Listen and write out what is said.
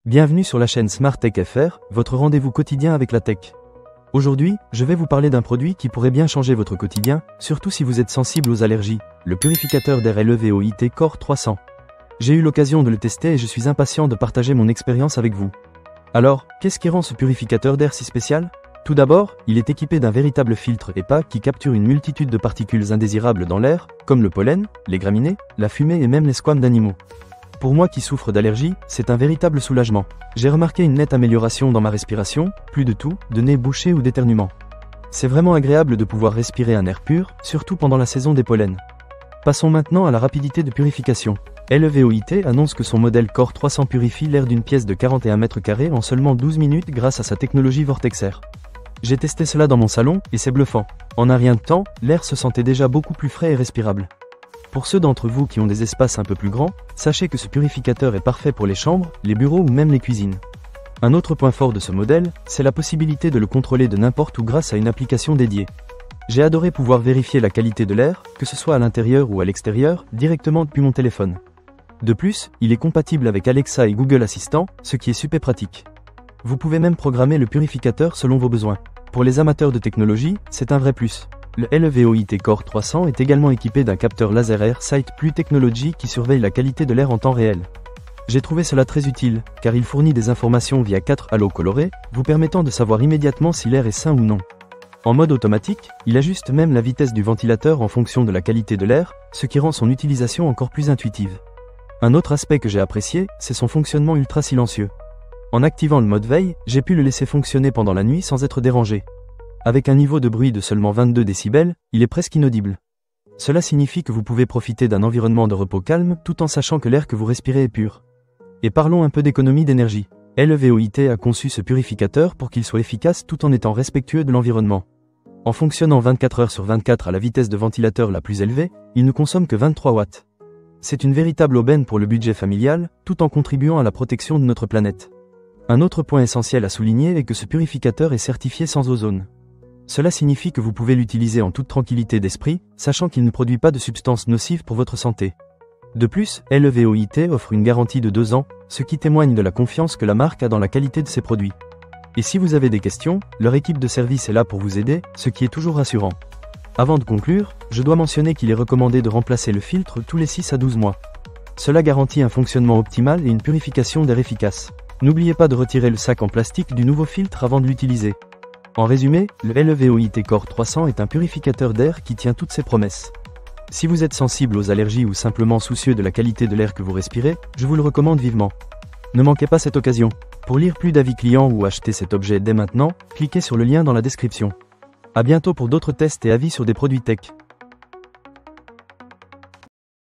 Bienvenue sur la chaîne Smart Tech FR, votre rendez-vous quotidien avec la tech. Aujourd'hui, je vais vous parler d'un produit qui pourrait bien changer votre quotidien, surtout si vous êtes sensible aux allergies, le purificateur d'air LVOIT Core 300. J'ai eu l'occasion de le tester et je suis impatient de partager mon expérience avec vous. Alors, qu'est-ce qui rend ce purificateur d'air si spécial ? Tout d'abord, il est équipé d'un véritable filtre HEPA qui capture une multitude de particules indésirables dans l'air, comme le pollen, les graminées, la fumée et même les squames d'animaux. Pour moi qui souffre d'allergie, c'est un véritable soulagement. J'ai remarqué une nette amélioration dans ma respiration, plus de toux, de nez bouché ou d'éternuement. C'est vraiment agréable de pouvoir respirer un air pur, surtout pendant la saison des pollens. Passons maintenant à la rapidité de purification. LVOIT annonce que son modèle Core 300 purifie l'air d'une pièce de 41 m² en seulement 12 minutes grâce à sa technologie Vortex-Air. J'ai testé cela dans mon salon, et c'est bluffant. En un rien de temps, l'air se sentait déjà beaucoup plus frais et respirable. Pour ceux d'entre vous qui ont des espaces un peu plus grands, sachez que ce purificateur est parfait pour les chambres, les bureaux ou même les cuisines. Un autre point fort de ce modèle, c'est la possibilité de le contrôler de n'importe où grâce à une application dédiée. J'ai adoré pouvoir vérifier la qualité de l'air, que ce soit à l'intérieur ou à l'extérieur, directement depuis mon téléphone. De plus, il est compatible avec Alexa et Google Assistant, ce qui est super pratique. Vous pouvez même programmer le purificateur selon vos besoins. Pour les amateurs de technologie, c'est un vrai plus. Le LVOIT Core 300 est également équipé d'un capteur laser Air Sight Plus Technology qui surveille la qualité de l'air en temps réel. J'ai trouvé cela très utile, car il fournit des informations via 4 halos colorés, vous permettant de savoir immédiatement si l'air est sain ou non. En mode automatique, il ajuste même la vitesse du ventilateur en fonction de la qualité de l'air, ce qui rend son utilisation encore plus intuitive. Un autre aspect que j'ai apprécié, c'est son fonctionnement ultra silencieux. En activant le mode veille, j'ai pu le laisser fonctionner pendant la nuit sans être dérangé. Avec un niveau de bruit de seulement 22 décibels, il est presque inaudible. Cela signifie que vous pouvez profiter d'un environnement de repos calme tout en sachant que l'air que vous respirez est pur. Et parlons un peu d'économie d'énergie. LVOIT a conçu ce purificateur pour qu'il soit efficace tout en étant respectueux de l'environnement. En fonctionnant 24 heures sur 24 à la vitesse de ventilateur la plus élevée, il ne consomme que 23 watts. C'est une véritable aubaine pour le budget familial, tout en contribuant à la protection de notre planète. Un autre point essentiel à souligner est que ce purificateur est certifié sans ozone. Cela signifie que vous pouvez l'utiliser en toute tranquillité d'esprit, sachant qu'il ne produit pas de substances nocives pour votre santé. De plus, LVOIT offre une garantie de 2 ans, ce qui témoigne de la confiance que la marque a dans la qualité de ses produits. Et si vous avez des questions, leur équipe de service est là pour vous aider, ce qui est toujours rassurant. Avant de conclure, je dois mentionner qu'il est recommandé de remplacer le filtre tous les 6 à 12 mois. Cela garantit un fonctionnement optimal et une purification d'air efficace. N'oubliez pas de retirer le sac en plastique du nouveau filtre avant de l'utiliser. En résumé, le LVOIT Core 300 est un purificateur d'air qui tient toutes ses promesses. Si vous êtes sensible aux allergies ou simplement soucieux de la qualité de l'air que vous respirez, je vous le recommande vivement. Ne manquez pas cette occasion. Pour lire plus d'avis clients ou acheter cet objet dès maintenant, cliquez sur le lien dans la description. À bientôt pour d'autres tests et avis sur des produits tech.